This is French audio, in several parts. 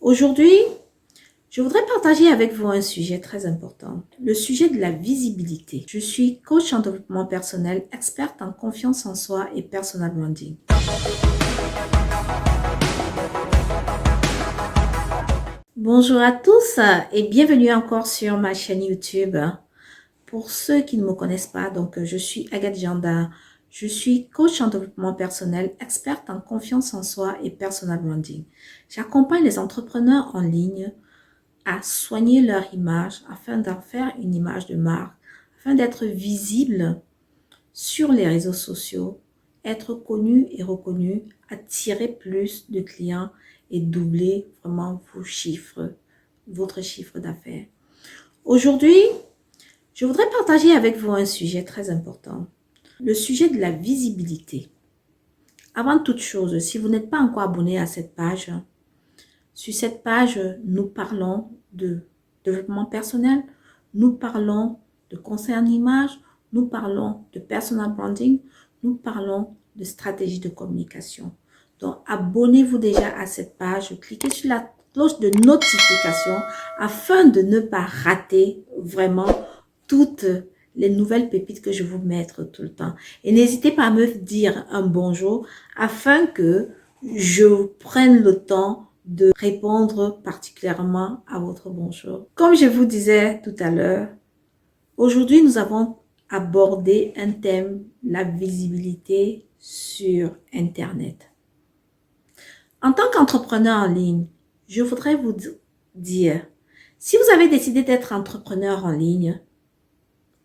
Aujourd'hui, je voudrais partager avec vous un sujet très important, le sujet de la visibilité. Je suis coach en développement personnel, experte en confiance en soi et personal branding. Bonjour à tous et bienvenue encore sur ma chaîne YouTube. Pour ceux qui ne me connaissent pas, je suis Agathe Janda. Je suis coach en développement personnel, experte en confiance en soi et personal branding. J'accompagne les entrepreneurs en ligne à soigner leur image afin d'en faire une image de marque, afin d'être visible sur les réseaux sociaux, être connu et reconnu, attirer plus de clients et doubler vraiment votre chiffre d'affaires. Aujourd'hui, je voudrais partager avec vous un sujet très important, le sujet de la visibilité. Avant toute chose, si vous n'êtes pas encore abonné à cette page, sur cette page, nous parlons de développement personnel, nous parlons de conseil en image, nous parlons de personal branding, nous parlons de stratégie de communication. Donc, abonnez-vous déjà à cette page, cliquez sur la cloche de notification afin de ne pas rater vraiment toutes les nouvelles pépites que je vous mettre tout le temps. Et n'hésitez pas à me dire un bonjour afin que je prenne le temps de répondre particulièrement à votre bonjour. Comme je vous disais tout à l'heure, aujourd'hui nous avons abordé un thème, la visibilité sur Internet. En tant qu'entrepreneur en ligne, je voudrais vous dire, si vous avez décidé d'être entrepreneur en ligne,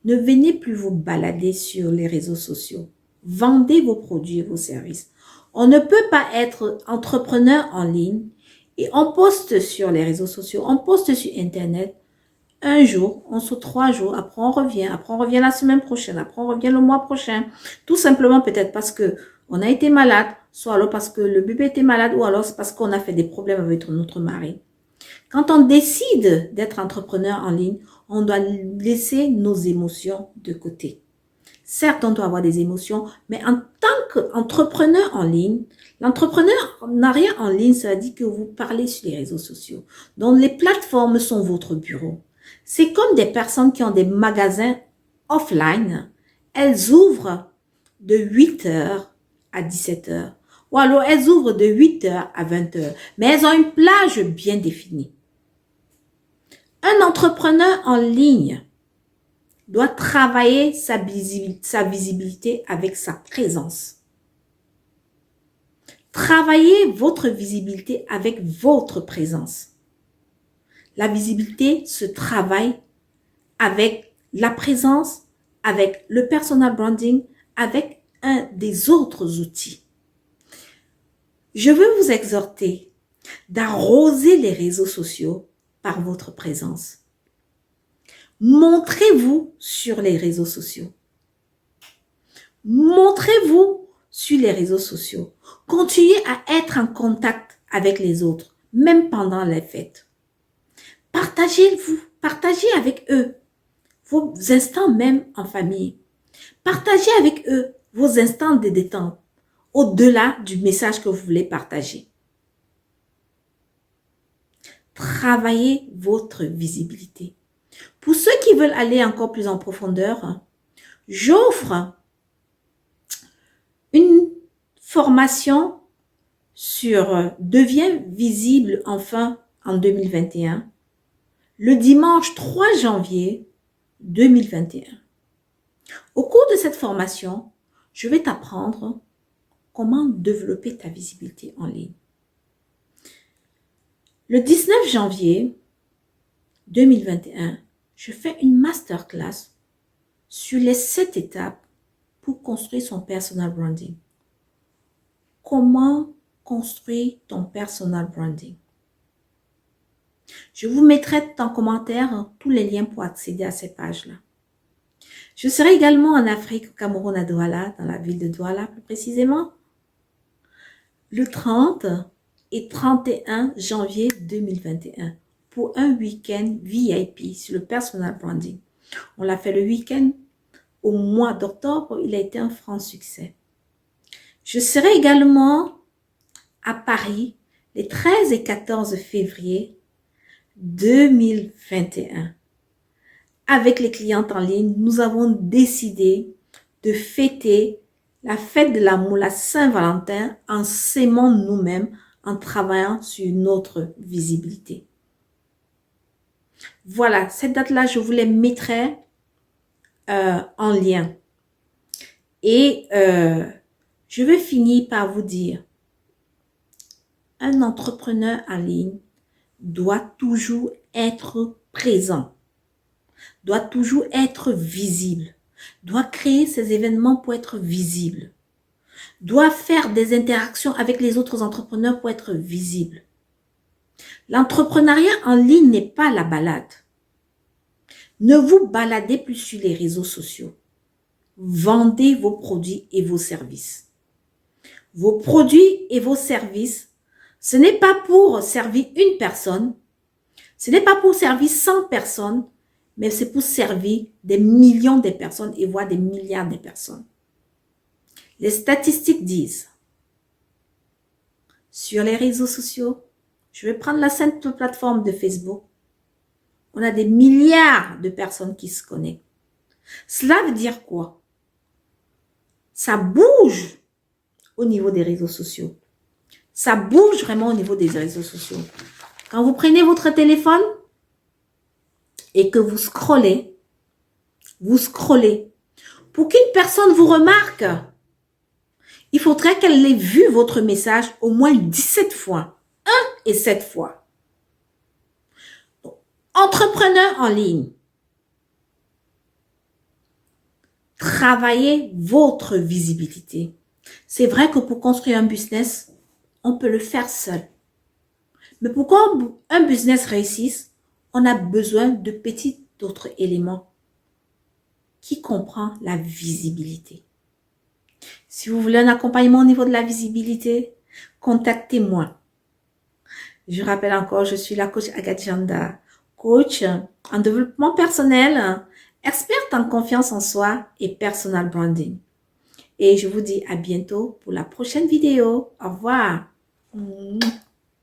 ne venez plus vous balader sur les réseaux sociaux. Vendez vos produits et vos services. On ne peut pas être entrepreneur en ligne et on poste sur les réseaux sociaux, on poste sur Internet. Un jour, on saute 3 jours, après on revient la semaine prochaine, après on revient le mois prochain. Tout simplement peut-être parce que on a été malade, soit alors parce que le bébé était malade ou alors c'est parce qu'on a fait des problèmes avec notre mari. Quand on décide d'être entrepreneur en ligne, on doit laisser nos émotions de côté. Certes, on doit avoir des émotions, mais en tant qu'entrepreneur en ligne, l'entrepreneuriat en ligne, ça dit que vous parlez sur les réseaux sociaux. Donc, les plateformes sont votre bureau. C'est comme des personnes qui ont des magasins offline. Elles ouvrent de 8h à 17h. Ou alors, elles ouvrent de 8h à 20h. Mais elles ont une plage bien définie. Un entrepreneur en ligne doit travailler sa visibilité avec sa présence. Travaillez votre visibilité avec votre présence. La visibilité se travaille avec la présence, avec le personal branding, avec un des autres outils. Je veux vous exhorter d'arroser les réseaux sociaux par votre présence. Montrez-vous sur les réseaux sociaux. Montrez-vous sur les réseaux sociaux. Continuez à être en contact avec les autres, même pendant les fêtes. Partagez avec eux vos instants même en famille. Partagez avec eux vos instants de détente, au-delà du message que vous voulez partager. Travaillez votre visibilité. Pour ceux qui veulent aller encore plus en profondeur, j'offre une formation sur Deviens visible enfin en 2021, le dimanche 3 janvier 2021. Au cours de cette formation, je vais t'apprendre comment développer ta visibilité en ligne. Le 19 janvier 2021, je fais une masterclass sur les 7 étapes pour construire son personal branding. Comment construire ton personal branding? Je vous mettrai en commentaire tous les liens pour accéder à ces pages-là. Je serai également en Afrique, au Cameroun, à Douala, dans la ville de Douala plus précisément, le 30 et 31 janvier 2021 pour un week-end VIP sur le personal branding. On l'a fait le week-end au mois d'octobre, il a été un franc succès. Je serai également à Paris les 13 et 14 février 2021. Avec les clientes en ligne, nous avons décidé de fêter la fête de l'amour, la Saint-Valentin, en s'aimant nous-mêmes, en travaillant sur notre visibilité. Voilà, cette date-là, je vous les mettrai en lien. Et je vais finir par vous dire, un entrepreneur en ligne doit toujours être présent, doit toujours être visible, doit créer ses événements pour être visible, doit faire des interactions avec les autres entrepreneurs pour être visible. L'entrepreneuriat en ligne n'est pas la balade. Ne vous baladez plus sur les réseaux sociaux. Vendez vos produits et vos services. Vos produits et vos services, ce n'est pas pour servir une personne, ce n'est pas pour servir 100 personnes, mais c'est pour servir des millions de personnes et voire des milliards de personnes. Les statistiques disent, sur les réseaux sociaux, je vais prendre la simple plateforme de Facebook, on a des milliards de personnes qui se connectent. Cela veut dire quoi? Ça bouge au niveau des réseaux sociaux. Ça bouge vraiment au niveau des réseaux sociaux. Quand vous prenez votre téléphone et que vous scrollez, pour qu'une personne vous remarque, il faudrait qu'elle ait vu votre message au moins 17 fois. 1 et 7 fois. Donc, entrepreneur en ligne, travaillez votre visibilité. C'est vrai que pour construire un business, on peut le faire seul. Mais pour qu'un business réussisse, on a besoin de petits autres éléments qui comprend la visibilité. Si vous voulez un accompagnement au niveau de la visibilité, contactez-moi. Je rappelle encore, je suis la coach Agathe Janda, coach en développement personnel, experte en confiance en soi et personal branding. Et je vous dis à bientôt pour la prochaine vidéo. Au revoir.